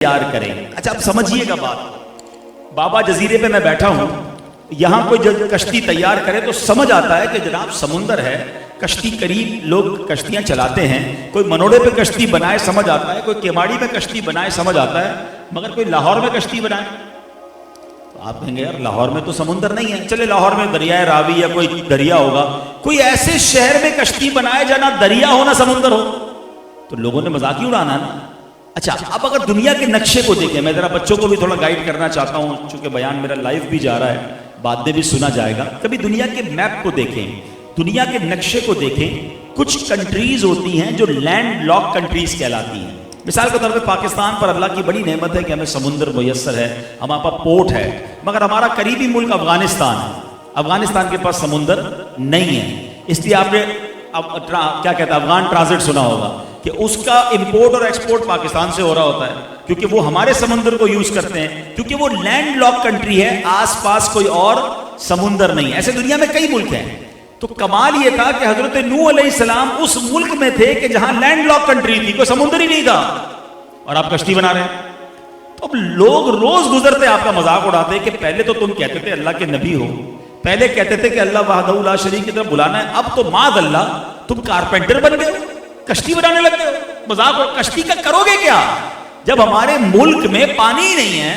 تیار کریں. اچھا اب سمجھیے گا بات. بابا جزیرے پہ میں بیٹھا ہوں, یہاں کوئی کشتی تیار کرے تو سمجھ آتا ہے کہ جناب سمندر ہے, کشتی قریب لوگ کشتیاں چلاتے ہیں, کوئی منوڑے پہ کشتی بنائے سمجھ آتا ہے, کوئی کیماڑی میں کشتی بنائے سمجھ آتا ہے, مگر کوئی لاہور میں کشتی بنائے تو آپ کہیں گے یار لاہور میں تو سمندر نہیں ہے. چلے لاہور میں دریائے راوی یا کوئی دریا ہوگا, کوئی ایسے شہر میں کشتی بنائے جہاں دریا ہو نہ سمندر ہو, تو لوگوں نے مذاق ہی اڑانا ہے نا. اچھا اب اگر دنیا کے نقشے کو دیکھیں, میں ذرا بچوں کو بھی تھوڑا گائیڈ کرنا چاہتا ہوں چونکہ بیان میرا لائیو بھی جا رہا ہے, بعد میں بھی سنا جائے گا. کبھی دنیا کے میپ کو دیکھیں, دنیا کے نقشے کو دیکھیں. کچھ کنٹریز ہوتی ہیں جو لینڈ لاک کنٹریز کہلاتی ہیں. مثال کے طور پہ پاکستان پر اللہ کی بڑی نعمت ہے کہ ہمیں سمندر میسر ہے, ہمارے پاس پورٹ ہے, مگر ہمارا قریبی ملک افغانستان ہے, افغانستان کے پاس سمندر نہیں ہے. اس لیے آپ نے کیا کہتا ہے افغان ٹرانزٹ سنا ہوگا کہ اس کا امپورٹ اور ایکسپورٹ پاکستان سے ہو رہا ہوتا ہے, کیونکہ وہ ہمارے سمندر کو یوز کرتے ہیں, کیونکہ وہ لینڈ لاک کنٹری ہے, آس پاس کوئی اور سمندر نہیں. ایسے دنیا میں کئی ملک ہیں. تو کمال یہ تھا کہ حضرت نوح علیہ السلام اس ملک میں تھے کہ جہاں لینڈ لاک کنٹری تھی, کوئی سمندر ہی نہیں تھا, اور آپ کشتی بنا رہے ہیں. تو اب لوگ روز گزرتے آپ کا مذاق اڑاتے کہ پہلے تو تم کہتے تھے اللہ کے نبی ہو, پہلے کہتے تھے کہ اللہ وحدہ لا شریک کی طرف بلانا ہے, اب تو معاذ اللہ تم کارپینٹر بن گئے, کشتی بنانے لگ گئے. مذاق, کشتی کا کرو گے کیا جب ہمارے ملک میں پانی ہی نہیں ہے؟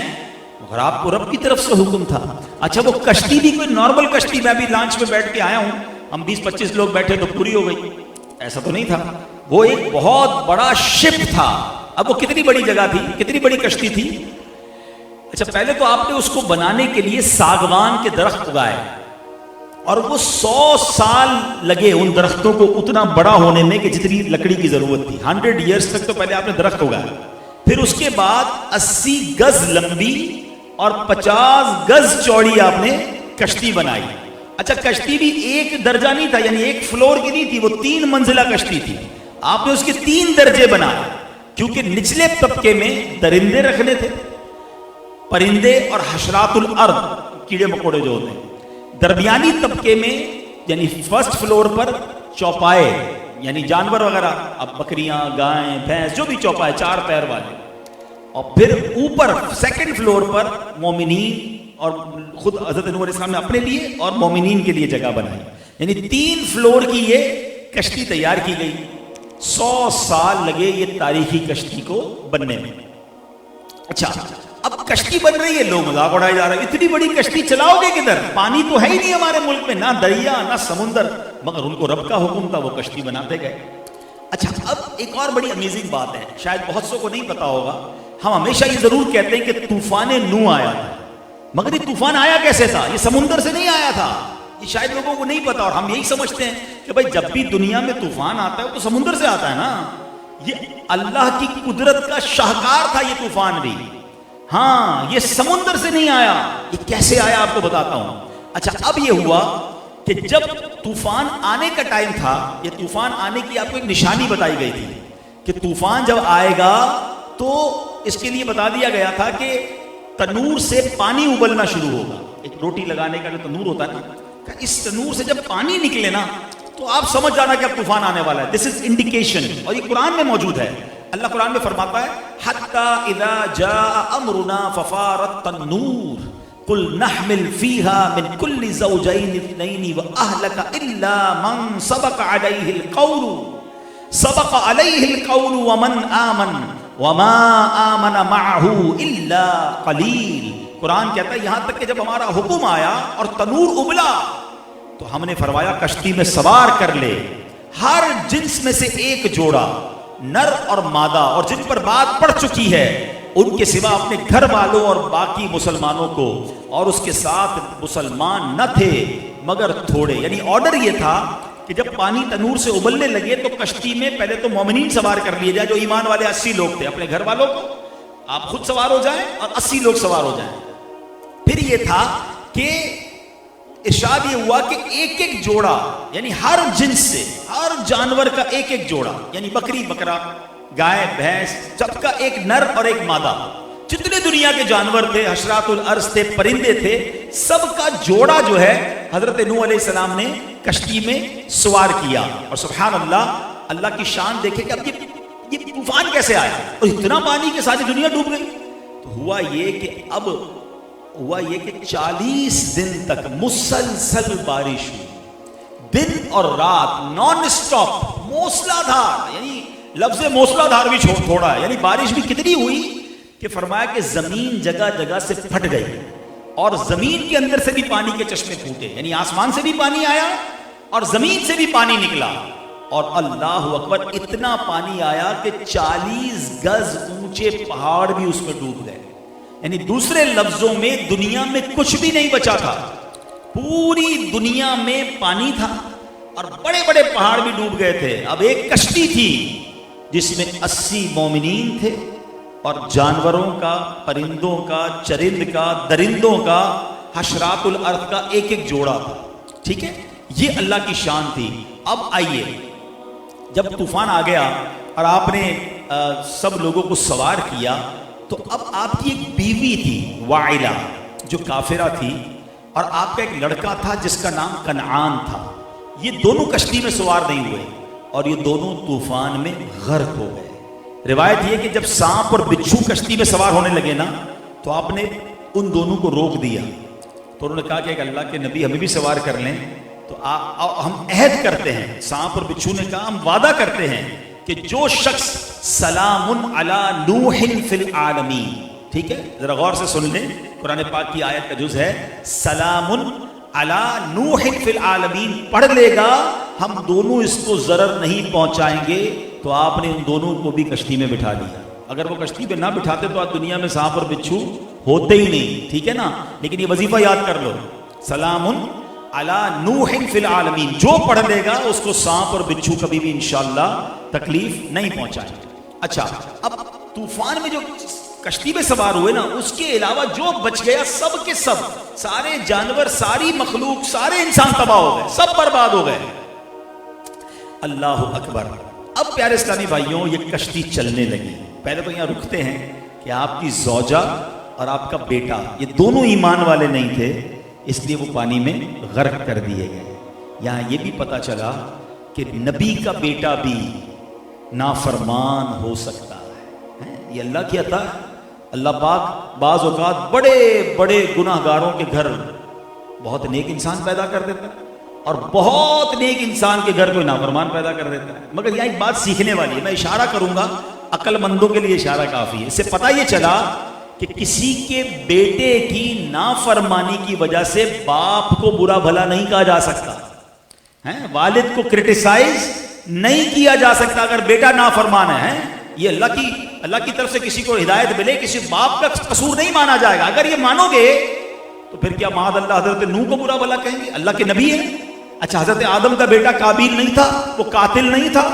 مگر آپ کو رب کی طرف سے حکم تھا. اچھا وہ کشتی بھی کوئی نارمل کشتی, میں ابھی لانچ میں بیٹھ کے آیا ہوں, ہم 20-25 لوگ بیٹھے تو پوری ہو گئی, ایسا تو نہیں تھا. وہ ایک بہت بڑا شپ تھا. اب وہ کتنی بڑی جگہ تھی, کتنی بڑی کشتی تھی. اچھا پہلے تو آپ نے اس کو بنانے کے لیے ساگوان کے درخت اگائے, اور وہ 100 سال لگے ان درختوں کو اتنا بڑا ہونے میں کہ جتنی لکڑی کی ضرورت تھی. 100 ایئرز تک تو پہلے آپ نے درخت اگایا. پھر اس کے بعد 80 گز لمبی اور 50 گز چوڑی آپ نے کشتی بنائی. اچھا کشتی بھی ایک درجہ نہیں تھا, یعنی ایک فلور کی نہیں تھی, وہ 3 منزلہ کشتی تھی. آپ نے اس کے 3 درجے بنائے, کیونکہ نچلے طبقے میں درندے رکھنے تھے, پرندے اور حشرات الارض کیڑے مکوڑے جو ہوتے ہیں. درمیانی طبقے میں یعنی فرسٹ فلور پر چوپائے یعنی جانور وغیرہ, اب بکریاں گائیں بھینس جو بھی چوپائے 4 پیر والے, اور پھر اوپر سیکنڈ فلور پر مومنین, اور خود حضرت نوح علیہ السلام نے اپنے لیے اور مومنین کے لیے جگہ بنائی. یعنی 3 فلور کی یہ کشتی تیار کی گئی. 100 سال لگے یہ تاریخی کشتی کو بننے میں. اچھا اب کشتی بن رہی ہے, لوگ مذاق اڑائے جا رہے ہیں, اتنی بڑی کشتی چلاؤ گے کدھر, پانی تو ہے ہی نہیں ہمارے ملک میں, نہ دریا نہ سمندر, مگر ان کو رب کا حکم تھا, وہ کشتی بناتے گئے. اچھا اب ایک اور بڑی امیزنگ بات ہے, شاید بہت سو کو نہیں پتا ہوگا, ہم ہمیشہ یہ ضرور کہتے ہیں کہ طوفان نوح آیا تھا, مگر یہ طوفان آیا کیسے تھا؟ یہ سمندر سے نہیں آیا تھا, یہ شاید لوگوں کو نہیں پتا, اور ہم یہی سمجھتے ہیں کہ بھائی جب بھی دنیا میں طوفان آتا ہے تو سمندر سے آتا ہے نا. یہ اللہ کی قدرت کا شاہکار تھا یہ طوفان بھی, ہاں یہ سمندر سے نہیں آیا. یہ کیسے آیا آپ کو بتاتا ہوں. اچھا اب یہ ہوا کہ جب طوفان آنے کا ٹائم تھا, یہ طوفان آنے کی آپ کو ایک نشانی بتائی گئی تھی کہ طوفان جب آئے گا تو اس کے لیے بتا دیا گیا تھا کہ تنور سے پانی ابلنا شروع ہوگا. ایک روٹی لگانے کا جو تنور ہوتا ہے نا, اس تنور سے جب پانی نکلے نا تو آپ سمجھ جانا کہ اب طوفان آنے والا ہے. دس از انڈیکیشن, اور یہ قرآن میں موجود ہے. اللہ قرآن میں فرماتا ہے حَتَّى إِذَا جَاءَ أَمْرُنَا فَفَارَتْ التَّنُّورُ قُلْ نَحْمِلْ فِيهَا مِنْ كُلِّ زَوْجَيْنِ اثْنَيْنِ وَأَهْلَكَ إِلَّا مَنْ سَبَقَ عَلَيْهِ الْقَوْلُ وَمَنْ آمَنَ وَمَا آمَنَ مَعَهُ إِلَّا قَلِيلٌ. قرآن کہتا ہے یہاں تک کہ جب ہمارا حکم آیا اور تنور ابلا تو ہم نے فرمایا کشتی میں سوار کر لے ہر جنس میں سے ایک جوڑا, نر اور مادہ, اور جن پر بات پڑ چکی ہے ان کے سوا اپنے گھر والوں اور باقی مسلمانوں کو, اور اس کے ساتھ مسلمان نہ تھے مگر تھوڑے. یعنی آرڈر یہ تھا کہ جب پانی تنور سے ابلنے لگے تو کشتی میں پہلے تو مومنین سوار کر لیے جائے, جو ایمان والے 80 لوگ تھے, اپنے گھر والوں کو آپ خود سوار ہو جائیں اور 80 لوگ سوار ہو جائیں. پھر یہ تھا کہ ارشاد یہ ہوا کہ ایک ایک جوڑا, یعنی ہر جنس سے ہر جانور کا ایک ایک جوڑا, یعنی بکری بکرا گائے بھینس سب کا ایک نر اور ایک مادہ, جتنے دنیا کے جانور تھے, حشرات الارض تھے, پرندے تھے, سب کا جوڑا جو ہے حضرت نوح علیہ السلام نے کشتی میں سوار کیا. اور سبحان اللہ, اللہ کی شان دیکھے کہ اب یہ طوفان کیسے آیا اور اتنا پانی کہ ساری دنیا ڈوب گئی؟ تو ہوا یہ کہ 40 دن تک مسلسل بارش ہوئی، دن اور رات نان اسٹاپ، موسلا دھار، یعنی لفظ موسلا دھار بھی تھوڑا ہے، یعنی بارش بھی کتنی ہوئی کہ فرمایا کہ زمین جگہ جگہ سے پھٹ گئی اور زمین کے اندر سے بھی پانی کے چشمے پھوٹے، یعنی آسمان سے بھی پانی آیا اور زمین سے بھی پانی نکلا، اور اللہ اکبر اتنا پانی آیا کہ 40 گز اونچے پہاڑ بھی اس میں ڈوب گئے۔ یعنی دوسرے لفظوں میں دنیا میں کچھ بھی نہیں بچا تھا، پوری دنیا میں پانی تھا اور بڑے بڑے پہاڑ بھی ڈوب گئے تھے۔ اب ایک کشتی تھی جس میں 80 مومنین تھے اور جانوروں کا، پرندوں کا، چرند کا، درندوں کا، حشرات الارض کا ایک ایک جوڑا تھا، ٹھیک ہے، یہ اللہ کی شان تھی۔ اب آئیے، جب طوفان آ گیا اور آپ نے سب لوگوں کو سوار کیا تو اب آپ کی ایک بیوی تھی وائلہ جو کافرہ تھی، اور آپ کا ایک لڑکا تھا جس کا نام کنعان تھا، یہ دونوں کشتی میں سوار نہیں ہوئے اور یہ دونوں طوفان میں غرق ہو گئے۔ روایت یہ کہ جب سانپ اور بچھو کشتی میں سوار ہونے لگے نا تو آپ نے ان دونوں کو روک دیا، تو انہوں نے کہا کہ اللہ کے نبی ہمیں بھی سوار کر لیں، تو ہم عہد کرتے ہیں، سانپ اور بچھو نے کہا ہم وعدہ کرتے ہیں کہ جو شخص سلام علی نوح فی العالمین، ٹھیک ہے، ذرا غور سے سن لیں، قرآن پاک کی آیت کا جز ہے، سلام علی نوح فی العالمین پڑھ لے گا ہم دونوں اس کو ضرر نہیں پہنچائیں گے، تو آپ نے ان دونوں کو بھی کشتی میں بٹھا لیا۔ اگر وہ کشتی پہ نہ بٹھاتے تو آج دنیا میں سانپ اور بچھو ہوتے ہی نہیں، ٹھیک ہے نا، لیکن یہ وظیفہ یاد کر لو، سلام علی نوح فی العالمین، جو پڑھ لے گا اس کو سانپ اور بچھو کبھی بھی انشاءاللہ تکلیف نہیں پہنچائیں گے۔ اچھا، اب طوفان میں جو کشتی میں سوار ہوئے نا اس کے علاوہ جو بچ گیا سب کے سب، سارے جانور، ساری مخلوق، سارے انسان تباہ ہو گئے، سب برباد ہو گئے۔ اللہ اکبر۔ اب پیارے اسلامی بھائیوں، یہ کشتی چلنے لگی۔ پہلے تو یہاں رکتے ہیں کہ آپ کی زوجہ اور آپ کا بیٹا یہ دونوں ایمان والے نہیں تھے، اس لیے وہ پانی میں غرق کر دیے گئے۔ یہاں یہ بھی پتا چلا کہ نبی کا بیٹا بھی نافرمان ہو سکتا ہے، یہ اللہ کی عطا ہے۔ اللہ پاک بعض اوقات بڑے بڑے گناہ گاروں کے گھر بہت نیک انسان پیدا کر دیتا ہے اور بہت نیک انسان کے گھر کوئی نافرمان پیدا کر دیتا ہے۔ مگر یہاں ایک بات سیکھنے والی ہے، میں اشارہ کروں گا، عقل مندوں کے لیے اشارہ کافی ہے۔ اس سے پتہ یہ چلا کہ کسی کے بیٹے کی نافرمانی کی وجہ سے باپ کو برا بھلا نہیں کہا جا سکتا ہے، والد کو کرٹیسائز نہیں کیا جا سکتا اگر بیٹا نافرمان ہے۔ یہ اللہ کی طرف سے کسی کو ہدایت ملے، کسی باپ کا قصور نہیں مانا جائے گا۔ اگر یہ مانو گے تو پھر کیا معاذ اللہ حضرت نوح کو برا بھلا کہیں گے؟ اللہ کے نبی ہیں۔ اچھا، حضرت آدم کا بیٹا قابیل نہیں تھا، وہ قاتل نہیں تھا،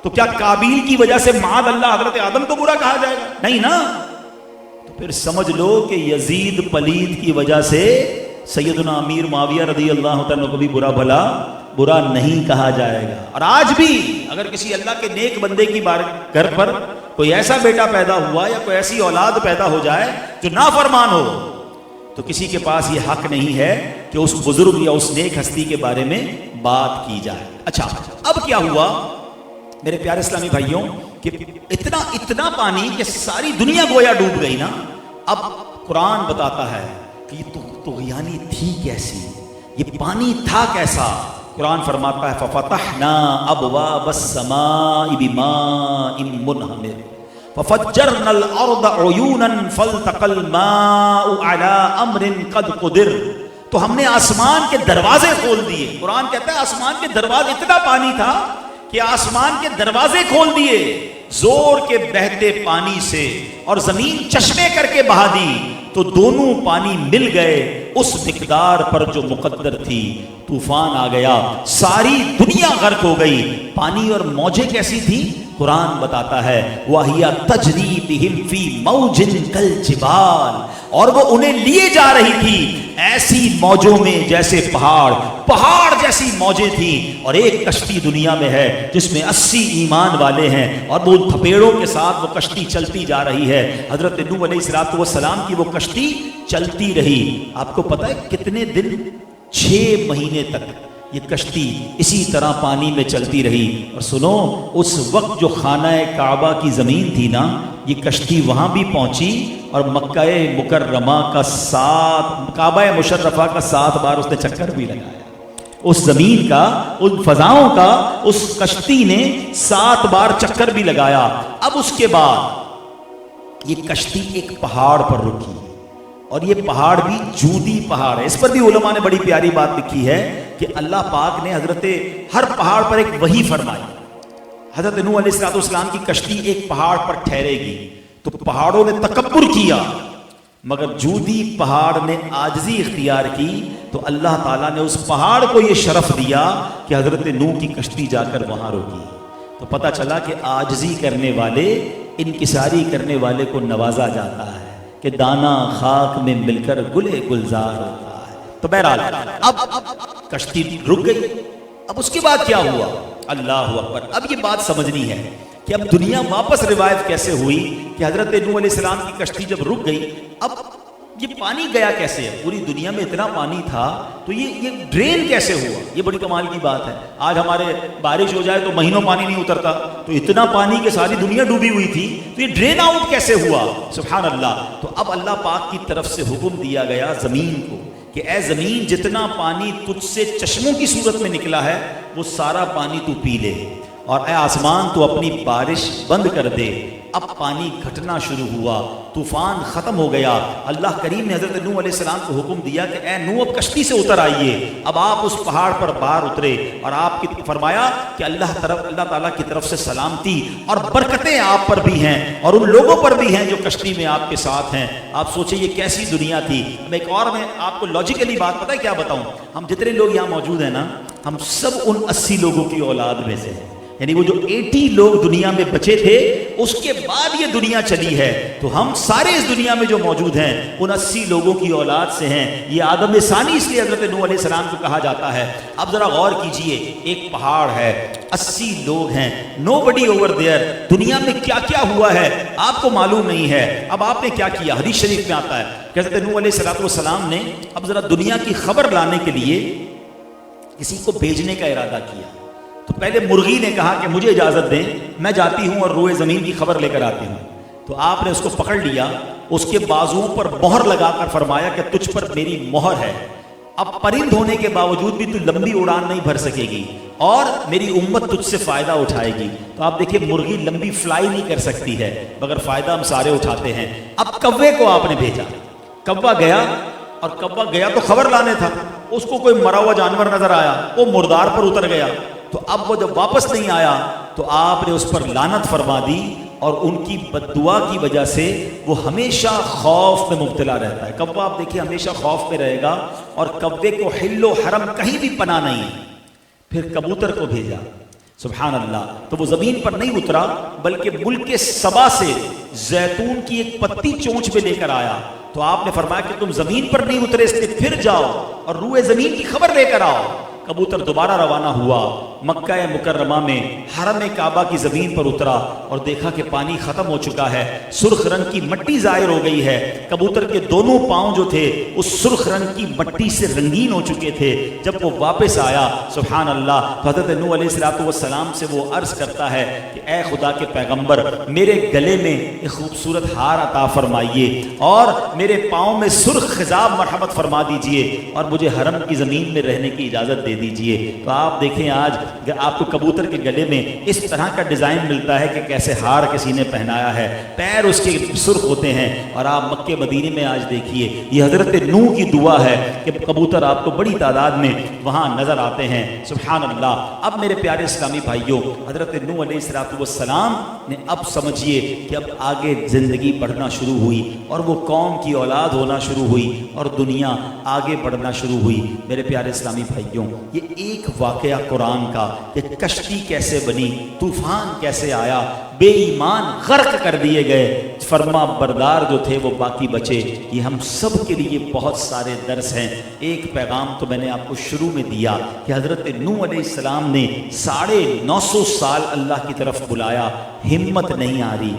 تو کیا قابیل کی وجہ سے معاذ اللہ حضرت آدم کو برا کہا جائے گا؟ نہیں نا۔ تو پھر سمجھ لو کہ یزید پلید کی وجہ سے سیدنا امیر معاویہ رضی اللہ عنہ کو بھی برا نہیں کہا جائے گا۔ اور آج بھی اگر کسی اللہ کے نیک بندے کی گھر پر کوئی ایسا بیٹا پیدا ہوا یا کوئی ایسی اولاد پیدا ہو جائے جو نافرمان ہو، تو کسی کے پاس یہ حق نہیں ہے کہ اس بزرگ یا اس نیک ہستی کے بارے میں بات کی جائے۔ اچھا، اب کیا ہوا میرے پیارے اسلامی بھائیوں کہ اتنا پانی کہ ساری دنیا گویا ڈوب گئی نا۔ اب قرآن بتاتا ہے کہ یہ طغیانی تھی کیسی، یہ پانی تھا کیسا۔ قرآن فرماتا ہے فَفَتَحْنَا أَبْوَابَ السَّمَاءِ بِمَاءٍ مُنْهَمِرٍ فَفَجَّرْنَا الْأَرْضَ عُيُونًا فَالْتَقَى الْمَاءُ عَلَىٰ أَمْرٍ قَدْ قُدِرَ، تو ہم نے آسمان کے دروازے کھول دیے۔ قرآن کہتا ہے آسمان کے دروازے، اتنا پانی تھا کہ آسمان کے دروازے کھول دیے زور کے بہتے پانی سے، اور زمین چشمے کر کے بہا دی، تو دونوں پانی مل گئے اس مقدار پر جو مقدر تھی۔ طوفان آ گیا، ساری دنیا غرق ہو گئی۔ پانی اور موجیں کیسی تھی؟ قرآن بتاتا ہے وَهِيَ تَجْرِي بِهِمْ فِي مَوْجٍ كَالْجِبَالِ، اور وہ انہیں لیے جا رہی تھی ایسی موجوں میں جیسے پہاڑ جیسی موجیں تھیں۔ اور ایک کشتی دنیا میں ہے جس میں 80 ایمان والے ہیں، اور وہ تھپیڑوں کے ساتھ وہ کشتی چلتی جا رہی ہے۔ حضرت نوح علیہ السلام کی وہ کشتی چلتی رہی، آپ کو پتہ ہے کتنے دن؟ 6 مہینے تک یہ کشتی اسی طرح پانی میں چلتی رہی. اور سنو، اس وقت جو خانہ کعبہ کی زمین تھی نا، یہ کشتی وہاں بھی پہنچی اور مکہ مکرمہ کا 7 کعبہ مشرفہ کا 7 بار اس نے چکر بھی لگایا. اس زمین کا، ان فضاؤں کا اس کشتی نے 7 بار چکر بھی لگایا. اب اس کے بعد یہ کشتی ایک پہاڑ پر رکی، اور یہ پہاڑ بھی جودی پہاڑ ہے. اس پر بھی علماء نے بڑی پیاری بات لکھی ہے کہ اللہ پاک نے حضرت ہر پہاڑ پر ایک وحی فرمائی. حضرت نوح علیہ السلام کی کشتی ایک پہاڑ پر ٹھہرے گی تو پہاڑوں نے تکبر کیا، مگر جودی پہاڑ نے عاجزی اختیار کی تو اللہ تعالیٰ نے اس پہاڑ کو یہ شرف دیا کہ حضرت نوح کی کشتی جا کر وہاں روکی. تو پتہ چلا کہ عاجزی کرنے والے، انکساری کرنے والے کو نوازا جاتا ہے کہ دانا خاک میں مل کر گلے گلزار ہوتا ہے. تو بہرحال اب کشتی رک گئی. اب اس کے بعد کیا ہوا؟ اللہ اکبر. اب یہ بات سمجھنی ہے کہ اب دنیا واپس روایت کیسے ہوئی کہ حضرت نوح علیہ السلام کی کشتی جب رک گئی، اب یہ پانی گیا کیسے ہے؟ پوری دنیا میں اتنا پانی تھا تو یہ ڈرین کیسے ہوا؟ یہ بڑی کمال کی بات ہے. آج ہمارے بارش ہو جائے تو مہینوں پانی نہیں اترتا، تو اتنا پانی کہ ساری دنیا ڈوبی ہوئی تھی، تو یہ ڈرین آؤٹ کیسے ہوا؟ سبحان اللہ. تو اب اللہ پاک کی طرف سے حکم دیا گیا زمین کو کہ اے زمین، جتنا پانی تجھ سے چشموں کی صورت میں نکلا ہے وہ سارا پانی تو پی لے، اور اے آسمان تو اپنی بارش بند کر دے. اب پانی گھٹنا شروع ہوا، طوفان ختم ہو گیا. اللہ کریم نے حضرت نوح علیہ السلام کو حکم دیا کہ اے نوح، اب کشتی سے اتر آئیے. اب آپ اس پہاڑ پر باہر اترے اور آپ کی فرمایا کہ اللہ تعالیٰ کی طرف سے سلامتی اور برکتیں آپ پر بھی ہیں اور ان لوگوں پر بھی ہیں جو کشتی میں آپ کے ساتھ ہیں. آپ سوچیں یہ کیسی دنیا تھی. میں آپ کو لاجیکلی بات پتہ ہے کیا بتاؤں؟ ہم جتنے لوگ یہاں موجود ہیں نا، ہم سب ان 80 لوگوں کی اولاد میں سے ہیں. یعنی وہ جو 80 لوگ دنیا میں بچے تھے، اس کے بعد یہ دنیا چلی ہے، تو ہم سارے اس دنیا میں جو موجود ہیں ان 80 لوگوں کی اولاد سے ہیں. یہ آدم ثانی اس لیے حضرت نوح علیہ السلام کو کہا جاتا ہے. اب ذرا غور کیجئے، ایک پہاڑ ہے، 80 لوگ ہیں، nobody over there. دنیا میں کیا کیا ہوا ہے آپ کو معلوم نہیں ہے. اب آپ نے کیا کیا؟ حدیث شریف میں آتا ہے کہ حضرت نوح علیہ السلام نے اب ذرا دنیا کی خبر لانے کے لیے کسی کو بھیجنے کا ارادہ کیا. تو پہلے مرغی نے کہا کہ مجھے اجازت دیں، میں جاتی ہوں اور روئے زمین کی خبر لے کر آتی ہوں. تو آپ نے اس کو پکڑ لیا، اس کے بازوؤں پر مہر لگا کر فرمایا کہ تجھ پر میری مہر ہے. اب پرند ہونے کے باوجود بھی تو لمبی اڑان نہیں بھر سکے گی اور میری امت تجھ سے فائدہ اٹھائے گی. تو آپ دیکھیں، مرغی لمبی فلائی نہیں کر سکتی ہے مگر فائدہ ہم سارے اٹھاتے ہیں. اب کوے کو آپ نے بھیجا. کوا گیا، اور کوا گیا تو خبر لانے تھا. اس کو کوئی مرا ہوا جانور نظر آیا، وہ مردار پر اتر گیا. تو اب وہ جب واپس نہیں آیا تو آپ نے اس پر لعنت فرما دی، اور ان کی بد دعا کی وجہ سے وہ ہمیشہ خوف میں مبتلا رہتا ہے. کوا آپ دیکھیے ہمیشہ خوف میں رہے گا، اور کوے کو حل و حرم کہیں بھی پناہ نہیں. پھر کبوتر کو بھیجا. سبحان اللہ. تو وہ زمین پر نہیں اترا بلکہ ملک سبا سے زیتون کی ایک پتی چونچ میں لے کر آیا. تو آپ نے فرمایا کہ تم زمین پر نہیں اترے، اس لیے پھر جاؤ اور روئے زمین کی خبر لے کر آؤ. کبوتر دوبارہ روانہ ہوا، مکہ مکرمہ میں حرم کعبہ کی زمین پر اترا اور دیکھا کہ پانی ختم ہو چکا ہے، سرخ رنگ کی مٹی ظاہر ہو گئی ہے. کبوتر کے دونوں پاؤں جو تھے اس سرخ رنگ کی مٹی سے رنگین ہو چکے تھے. جب وہ واپس آیا، سبحان اللہ، حضرت نوح علیہ السلام سے وہ عرض کرتا ہے کہ اے خدا کے پیغمبر، میرے گلے میں ایک خوبصورت ہار عطا فرمائیے اور میرے پاؤں میں سرخ خضاب مرحمت فرما دیجئے اور مجھے حرم کی زمین میں رہنے کی اجازت دے دیجئے. تو آپ دیکھیں آج آپ کو کبوتر کے گلے میں اس طرح کا ڈیزائن ملتا ہے کہ کیسے ہار کسی نے پہنایا ہے، پیر اس کے سرخ ہوتے ہیں. اور آپ مکے مدینے میں آج دیکھیے، یہ حضرت نوح کی دعا ہے کہ کبوتر آپ کو بڑی تعداد میں وہاں نظر آتے ہیں. سبحان اللہ. اب میرے پیارے اسلامی بھائیوں، حضرت نوح علیہ السلام نے اب سمجھیے کہ اب آگے زندگی بڑھنا شروع ہوئی اور وہ قوم کی اولاد ہونا شروع ہوئی اور دنیا آگے بڑھنا شروع ہوئی. میرے پیارے اسلامی بھائیوں، یہ ایک واقعہ قرآن کا کہ کشتی کیسے بنی، طوفان کیسے آیا، بے ایمان غرق کر دیے گئے، فرما بردار جو تھے وہ باقی بچے. یہ ہم سب کے لیے بہت سارے درس ہیں. ایک پیغام تو میں نے آپ کو شروع میں دیا کہ حضرت نوح علیہ السلام نے 950 سال اللہ کی طرف بلایا، ہمت نہیں آ رہی.